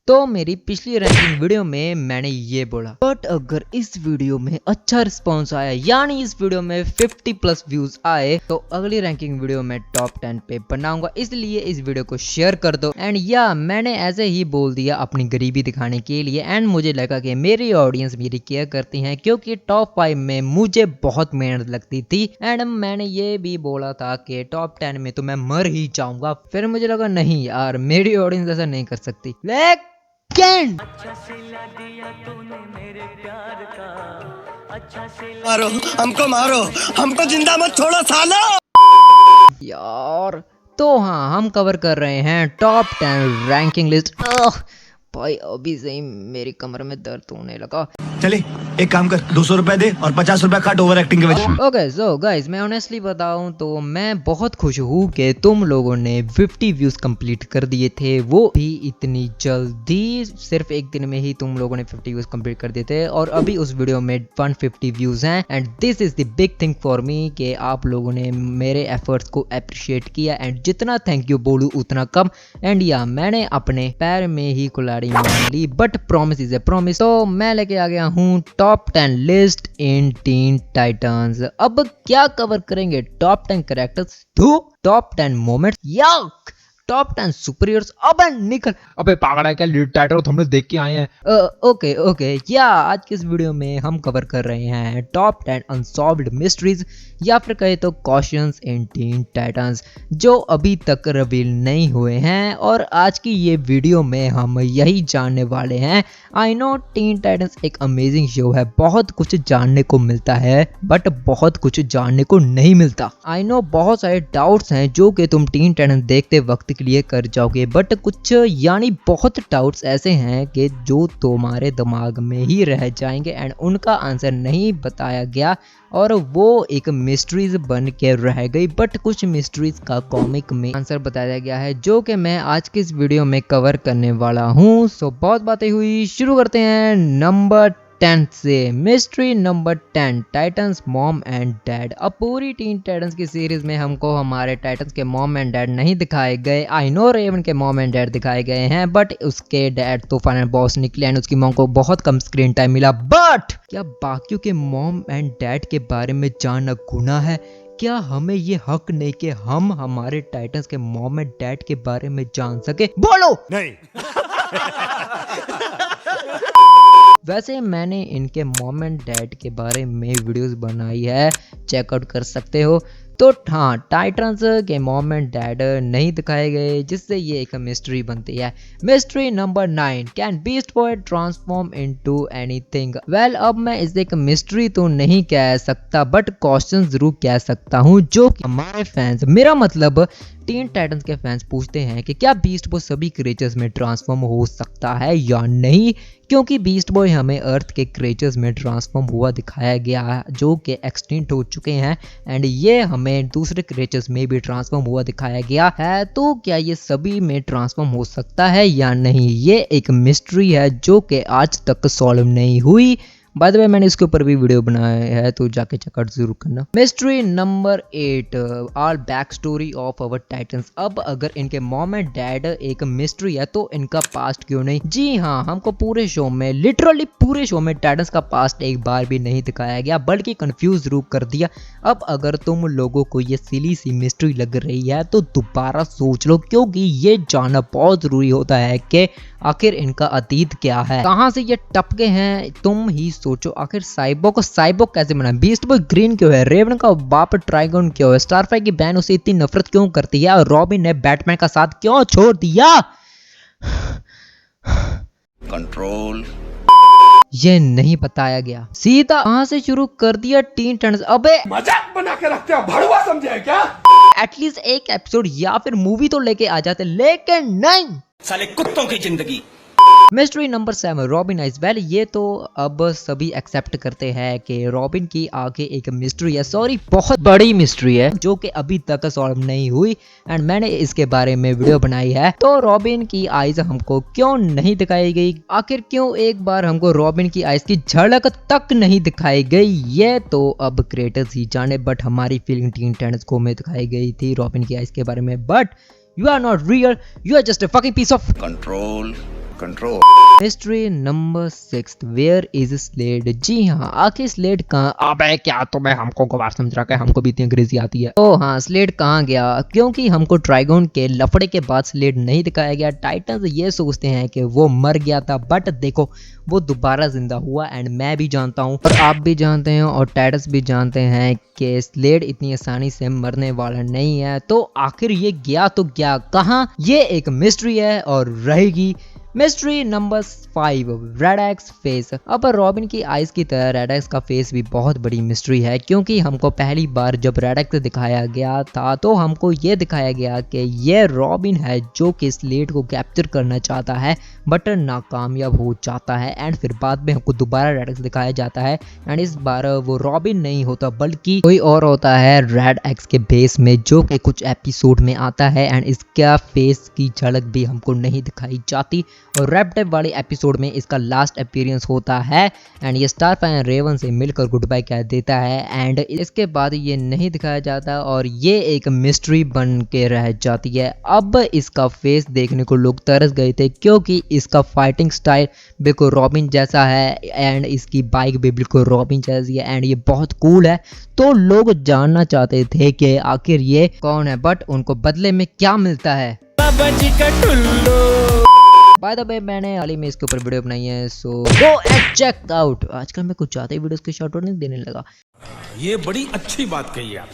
तो मेरी पिछली रैंकिंग वीडियो में मैंने ये बोला, बट अगर इस वीडियो में अच्छा रिस्पॉन्स आया यानी इस वीडियो में 50+ व्यूज आए तो अगली रैंकिंग वीडियो में टॉप 10 पे बनाऊंगा, इसलिए इस वीडियो को शेयर कर दो। एंड या मैंने ऐसे ही बोल दिया अपनी गरीबी दिखाने के लिए, एंड मुझे लगा कि मेरी ऑडियंस मेरी केयर करती है क्योंकि टॉप 5 में मुझे बहुत मेहनत लगती थी। एंड मैंने ये भी बोला था कि टॉप 10 में तो मैं मर ही जाऊंगा। फिर मुझे लगा नहीं यार, मेरी ऑडियंस ऐसा नहीं कर सकती। अच्छा सिला दिया तूने मेरे प्यार का, अच्छा सिला मारो हमको जिंदा मत छोड़ो सालो यार। तो हाँ, हम कवर कर रहे हैं टॉप 10 रैंकिंग लिस्ट। भाई अभी से ही मेरी कमर में दर्द होने लगा। चले एक काम कर, 200 रुपए दे और 50 रुपए काट ओवर एक्टिंग के वजह। ओके सो गाइस, मैं ऑनेस्टली बताऊं तो मैं बहुत खुश हूँ कि तुम लोगों ने 50 व्यूज कंप्लीट कर दिए थे, वो भी इतनी जल्दी। सिर्फ एक दिन में ही तुम लोगों ने 50 व्यूज कंप्लीट कर दिए थे और अभी उस वीडियो में 150 व्यूज हैं। And this is the big thing for me कि आप लोगों ने मेरे एफर्ट्स को अप्रिशिएट किया। एंड जितना थैंक यू बोलूं उतना कम। एंड या मैंने अपने पैर में ही कुल्हाड़ी मार ली, but promise is a promise. तो मैं लेके आ गया हूँ top 10 list in Teen Titans. अब क्या कवर करेंगे? टॉप 10 कैरेक्टर्स, टॉप 10 मोमेंट्स या टॉप 10 सुपरहीरोज। अबे निकल, अबे पागल है क्या? लीड टाइटल तो हम लोग देख के आए हैं। ओके या आज की इस वीडियो में हम कवर कर रहे हैं टॉप 10 अनसॉल्व्ड मिस्ट्रीज या फिर कहे तो क्वेश्चंस इन टीन टाइटंस जो अभी तक रिवील नहीं हुए हैं। और आज की ये वीडियो में हम यही जानने वाले हैं। आई नो टीन टाइटंस एक अमेजिंग शो है, बहुत कुछ जानने को मिलता है बट बहुत कुछ जानने को नहीं मिलता। आई नो बहुत सारे डाउट्स हैं जो कि तुम टीन टाइटंस देखते वक्त क्लियर कर जाओगे, बट कुछ यानी बहुत डाउट्स ऐसे हैं कि जो तुम्हारे दिमाग में ही रह जाएंगे एंड उनका आंसर नहीं बताया गया और वो एक मिस्ट्रीज बन के रह गई। बट कुछ मिस्ट्रीज का कॉमिक में आंसर बताया गया है जो कि मैं आज की इस वीडियो में कवर करने वाला हूँ। सो बहुत बातें हुई, शुरू करते हैं नंबर 10 से। Mystery number 10, Titans mom and dad. अब पूरी टीन टाइटंस की सीरीज में हमको हमारे टाइटंस के मॉम एंड डैड नहीं दिखाए गए। आई नो रेवन के मॉम एंड डैड दिखाए गए हैं बट उसके डैड तो फाइनल बॉस निकले एंड उसकी मॉम को बहुत कम स्क्रीन टाइम मिला। बट क्या बाकियों के मॉम एंड डैड के बारे में जानना गुनाह है? क्या हमें ये हक नहीं कि हम हमारे टाइटंस के मॉम एंड डैड के बारे में जान सके? बोलो नहीं। वैसे मैंने इनके मॉम एंड डैड के बारे में वीडियोस बनाई है, चेकआउट कर सकते हो। तो हाँ, टाइटंस के मॉम एंड डैड नहीं दिखाए गए जिससे ये एक मिस्ट्री बनती है। Mystery number 9, can beast boy transform into anything? Well, अब मैं इसे एक मिस्ट्री तो नहीं कह सकता बट क्वेश्चन जरूर कह सकता हूँ जो कि हमारे फैंस, मेरा मतलब टीन टाइटंस के फैंस पूछते हैं कि क्या बीस्ट बॉय सभी क्रिएचर्स में ट्रांसफॉर्म हो सकता है या नहीं, क्योंकि बीस्ट बॉय हमें अर्थ के क्रिएचर्स में ट्रांसफॉर्म हुआ दिखाया गया है जो कि एक्सटिंक्ट हो चुके हैं एंड ये हमें दूसरे क्रिएचर्स में भी ट्रांसफॉर्म हुआ दिखाया गया है। तो क्या ये सभी में ट्रांसफॉर्म हो सकता है या नहीं, ये एक मिस्ट्री है जो कि आज तक सॉल्व नहीं हुई। बाय द वे मैंने इसके ऊपर भी वीडियो बनाया है तो जाके चेकआउट जरूर करना। Mystery number 8, all back story of our Titans. अब अगर इनके मॉम एंड डैड एक मिस्ट्री है तो इनका पास्ट क्यों नहीं? जी हाँ, हमको पूरे शो में, लिटरली पूरे शो में टाइटंस का पास्ट एक बार भी नहीं दिखाया गया बल्कि कंफ्यूज जरूर कर दिया। अब अगर तुम लोगों को ये सिली सी मिस्ट्री लग रही है तो दोबारा सोच लो, क्योंकि ये जानना बहुत जरूरी होता है कि आखिर इनका अतीत क्या है, कहां से ये टपके हैं। तुम ही सोचो, आखिर साइबोर्ग को साइबोर्ग कैसे बना? बीस्ट बॉय ग्रीन क्यों है? रेवन का बाप ट्राइगन क्यों है? स्टारफाई की बहन उसे इतनी नफरत क्यों करती है? और रॉबिन ने बैटमैन का साथ क्यों छोड़ दिया? कंट्रोल ये नहीं बताया गया, सीधा कहां से शुरू कर दिया टीन टाइटंस। अबे मजाक बना के रखते हो, भड़वा समझे क्या? एटलीस्ट एक एपिसोड या फिर मूवी तो लेके आ जाते, लेकिन नहीं, साले कुत्तों की जिंदगी। Mystery number 7, robin eyes. Well, ये तो अब सभी एक्सेप्ट करते हैं कि रॉबिन की आगे एक मिस्ट्री है, सॉरी बहुत बड़ी मिस्ट्री है जो कि अभी तक सॉल्व नहीं हुई एंड मैंने इसके बारे में वीडियो बनाई है। तो रॉबिन की आइज हमको क्यों नहीं दिखाई गई? आखिर क्यों एक बार हमको रॉबिन की आइज की झलक तक नहीं दिखाई गई? ये तो अब क्रिएटर्स ही जाने, बट हमारी फीलिंग टीन टाइटंस को में दिखाई गई थी रॉबिन की आइज के बारे में। But you are not real, you are just a fucking piece of control control. Mystery number 6, where is Slade. जी हाँ, आखिर स्लेड कहाँ। अबे क्या तुम्हें हमको गवार समझ रहा है, हमको भी इतनी अंग्रेजी आती है। ओ हाँ, स्लेड कहाँ गया, क्योंकि हमको ट्राइगोन के लफड़े के बाद स्लेड नहीं दिखाया गया। टाइटन्स ये सोचते हैं कि वो मर गया था, बट देखो वो दोबारा जिंदा हुआ। एंड मैं भी जानता हूँ और आप भी जानते हैं और टाइटस भी जानते हैं कि स्लेड इतनी आसानी से मरने वाला नहीं है। तो आखिर ये गया तो गया कहाँ, ये एक मिस्ट्री है और रहेगी। Mystery number 5, red x face. अब रॉबिन की आइज की तरह रेड एक्स का फेस भी बहुत बड़ी मिस्ट्री है, क्योंकि हमको पहली बार जब रेड एक्स दिखाया गया था तो हमको ये दिखाया गया कि ये रॉबिन है जो कि स्लेड को कैप्चर करना चाहता है बट नाकामयाब हो जाता है। एंड फिर बाद में हमको दोबारा रेड एक्स दिखाया जाता है एंड इस बार वो रॉबिन नहीं होता बल्कि कोई और होता है रेड एक्स के बेस में, जो कि कुछ एपिसोड में आता है। एंड इसका फेस की झलक भी हमको नहीं दिखाई जाती और रैपटेप वाले एपिसोड में इसका लास्ट अपीयरेंस होता है एंड ये स्टारफायर रेवन से मिलकर गुड बाय कह देता है। एंड इसके बाद ये नहीं दिखाया जाता और ये एक मिस्ट्री बन के रह जाती है। अब इसका फेस देखने को लोग तरस गए थे, क्योंकि इसका फाइटिंग स्टाइल बिल्कुल रॉबिन जैसा है एंड इसकी बाइक भी बिल्कुल रॉबिन जैसी है एंड ये बहुत कूल है। तो लोग जानना चाहते थे कि आखिर ये कौन है, बट उनको बदले में क्या मिलता है। बाय द वे मैंने हाल ही में इसके ऊपर वीडियो बनाई है, सो गो एंड चेक आउट। आजकल मैं कुछ ज्यादा ही वीडियोस के शॉर्ट नहीं देने लगा। ये बड़ी अच्छी बात कही आप।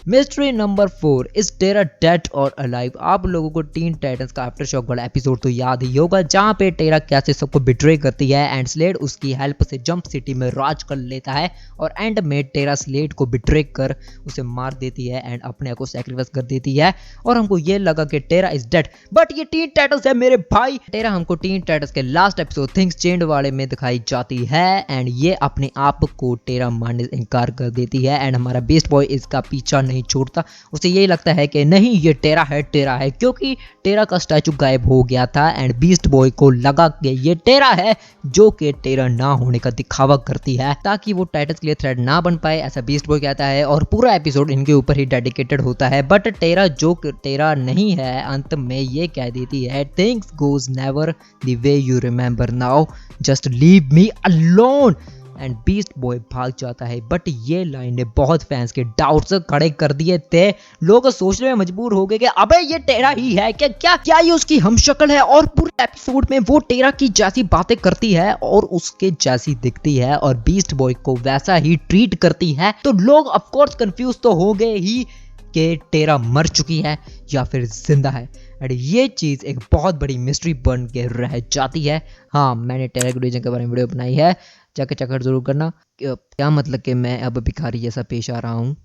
Mystery number 4, is Terra dead और अलाइव। आप लोगों को टीन टाइटंस का आफ्टर शॉक वाला एपिसोड तो याद ही होगा, जहां पे टेरा कैसे सबको बिट्रे करती है एंड स्लेड उसकी हेल्प से जंप सिटी में राज कर लेता है और एंड में टेरा स्लेड को बिट्रे कर उसे मार देती है एंड अपने आप को सैक्रिफाइस कर देती है और हमको ये लगा कि टेरा इज डेड, बट ये टीन टाइटंस है मेरे भाई। टेरा हमको टीन टाइटंस के लास्ट एपिसोड थिंग्स चेंज वाले में दिखाई जाती है एंड ये अपने आप को टेरा मारने से इनकार कर देती है एंड हमारा बेस्ट बॉय इसका पीछा नहीं छोड़ता। उसे यही लगता है कि नहीं ये टेरा है, क्योंकि टेरा का स्टैचू गायब हो गया था एंड बीस्ट बॉय को लगा कि ये टेरा है जो कि टेरा ना होने का दिखावा करती है ताकि वो टाइटंस के लिए थ्रेट ना बन पाए, ऐसा बीस्ट बॉय कहता है और पूरा एपिसोड इनके ऊपर ही डेडिकेटेड होता है। बट टेरा जो टेरा नहीं है अंत में ये कह देती है things goes never the way you remember now, just leave me alone and beast boy भाग जाता है। बट ये लाइन ने बहुत फैंस के डाउट्स खड़े कर दिए थे। लोग सोचने में मजबूर हो गए कि अबे ये टेरा ही है क्या ये उसकी हमशक्ल है और पूरे एपिसोड में वो टेरा की जैसी बातें करती है और उसके जैसी दिखती है और बीस्ट बॉय को वैसा ही ट्रीट करती है। तो लोग ऑफ कोर्स कंफ्यूज तो हो गए ही कि टेरा मर चुकी है या फिर जिंदा है एंड ये चीज एक बहुत बड़ी मिस्ट्री बन के रह जाती है। हाँ, मैंने टेरा के रीजन के बारे में वीडियो बनाई है, जाके चेक जरूर करना। क्या मतलब कि मैं अब भिखारी जैसा पेश आ रहा हूँ।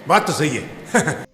बात तो सही है।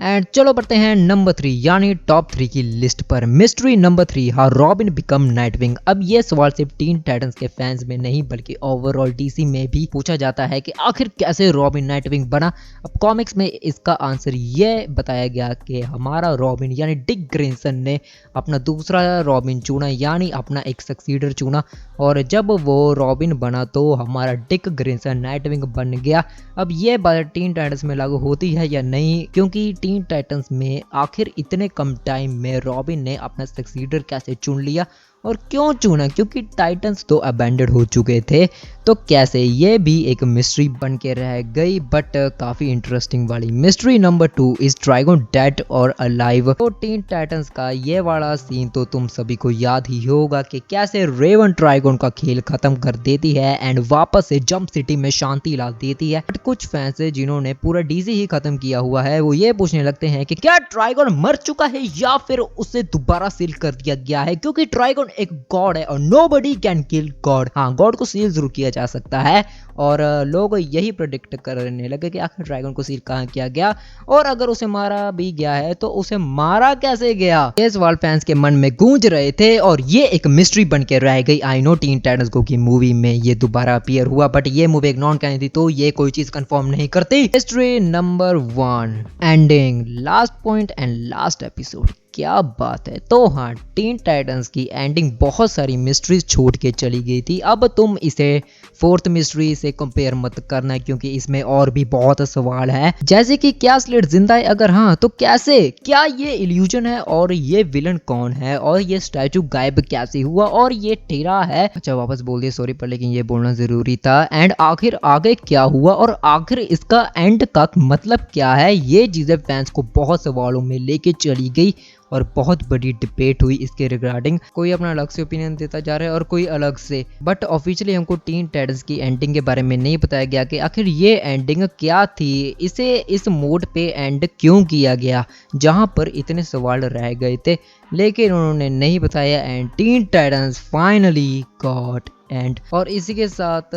एंड चलो बढ़ते हैं नंबर 3 यानी टॉप 3 की लिस्ट पर। Mystery number 3, how robin become Nightwing. अब ये सवाल सिर्फ टीन टाइटंस के फैंस में नहीं बल्कि ओवरऑल डीसी में भी पूछा जाता है कि आखिर कैसे रॉबिन नाइटविंग बना। अब कॉमिक्स में इसका आंसर ये बताया गया कि हमारा रॉबिन यानी डिक ग्रेसन ने अपना दूसरा रॉबिन चुना, यानी अपना एक सक्सीडर चुना और जब वो रॉबिन बना तो हमारा डिक ग्रेसन नाइटविंग बन गया। अब ये बात टीन टाइटंस में लागू होती है या नहीं, क्योंकि टीन टाइटंस में आखिर इतने कम टाइम में रॉबिन ने अपना सक्सीडर कैसे चुन लिया और क्यों चुना, क्योंकि टाइटंस तो अबैंडन हो चुके थे। तो कैसे, ये भी एक मिस्ट्री बन के रह गई बट काफी इंटरेस्टिंग वाली। Mystery number 2, is trigon dead और अलाइव। तो टीन टाइटंस का ये वाला सीन तो तुम सभी को याद ही होगा कि कैसे रेवन ट्राइगोन का खेल खत्म कर देती है एंड वापस से जंप सिटी में शांति ला देती है। बट कुछ फैंस जिन्होंने पूरा डीसी ही खत्म किया हुआ है वो ये पूछने लगते हैं कि क्या ट्राइगोन मर चुका है या फिर उसे दोबारा सील कर दिया गया है, क्योंकि ट्राइगोन एक गॉड है और नोबडी कैन किल गॉड। हाँ, गॉड को सील जरूर किया जा सकता है और लोग यही प्रेडिक्ट करने लगे कि आखिर ड्रैगन को सील कहाँ किया गया और अगर उसे मारा भी गया है तो उसे मारा कैसे गया। ये सवाल फैंस के मन में गूंज रहे थे और ये एक मिस्ट्री बन के रह गई। आई नो टीन टाइटंस गो की मूवी में ये दोबारा अपीयर हुआ बट ये मूवी एक नॉन कैनन थी तो ये कोई चीज कंफर्म नहीं करती। Mystery number 1, ending, last point and last episode. क्या बात है। तो हाँ, टीन टाइटंस की एंडिंग बहुत सारी मिस्ट्रीज छोड़ के चली गई थी। अब तुम इसे फोर्थ मिस्ट्री से कंपेयर मत करना क्योंकि इसमें और भी बहुत सवाल है, जैसे कि क्या स्लेड जिंदा है, अगर हाँ तो कैसे, क्या ये इल्यूजन है, और ये विलन कौन है, और ये स्टैचू गायब कैसे हुआ, और ये टेरा है। अच्छा वापस बोल दिया सॉरी, पर लेकिन ये बोलना जरूरी था। एंड आखिर आगे क्या हुआ और आखिर इसका एंड का मतलब क्या है, ये चीजें फैंस को बहुत सवालों में लेके चली गई और बहुत बड़ी डिबेट हुई इसके रिगार्डिंग। कोई अपना अलग से ओपिनियन देता जा रहा है और कोई अलग से, बट ऑफिशियली हमको टीन टाइटंस की एंडिंग के बारे में नहीं बताया गया कि आखिर ये एंडिंग क्या थी, इसे इस मोड पे एंड क्यों किया गया जहां पर इतने सवाल रह गए थे, लेकिन उन्होंने नहीं बताया। And Teen Titans finally got and. और इसी के साथ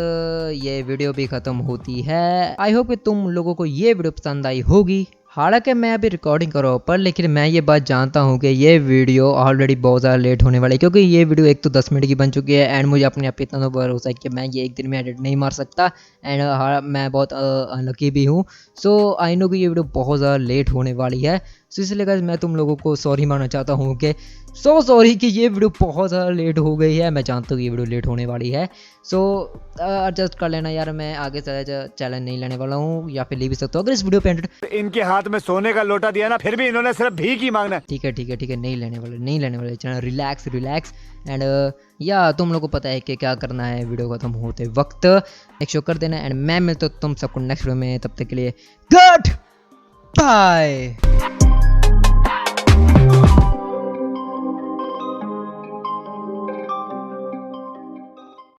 ये वीडियो भी खत्म होती है। आई होप कि तुम लोगों को ये वीडियो पसंद आई होगी। हालांकि मैं अभी रिकॉर्डिंग कर रहा हूँ, पर लेकिन मैं ये बात जानता हूँ कि ये वीडियो ऑलरेडी बहुत ज़्यादा लेट होने वाली है, क्योंकि ये वीडियो एक तो 10 मिनट की बन चुकी है एंड मुझे अपने आप पे इतना तो भरोसा है कि मैं ये एक दिन में एडिट नहीं मार सकता। एंड मैं बहुत अनलकी भी हूँ। सो आई नो कि ये वीडियो बहुत ज़्यादा लेट होने वाली है। सो इसलिए गाइस मैं तुम लोगों को सॉरी मानना चाहता हूँ कि सॉरी कि ये वीडियो बहुत ज़्यादा लेट हो गई है। मैं जानता हूँ कि ये वीडियो लेट होने वाली है। सो एडजस्ट कर लेना यार, मैं आगे से चैलेंज नहीं लेने वाला हूँ, या फिर ले भी सकता हूँ अगर इस वीडियो पे इनके हाथ में सोने का लोटा दिया ना, फिर भी इन्होंने सिर्फ भीख ही मांगना है। ठीक है नहीं लेने वाले चैनल। रिलैक्स एंड या तुम लोग को पता है कि क्या करना है वीडियो खत्म होते वक्त, एक शो कर देना। एंड मैं मिलता हूँ तुम सबको नेक्स्ट वीडियो में, तब तक के लिए गुड बाय।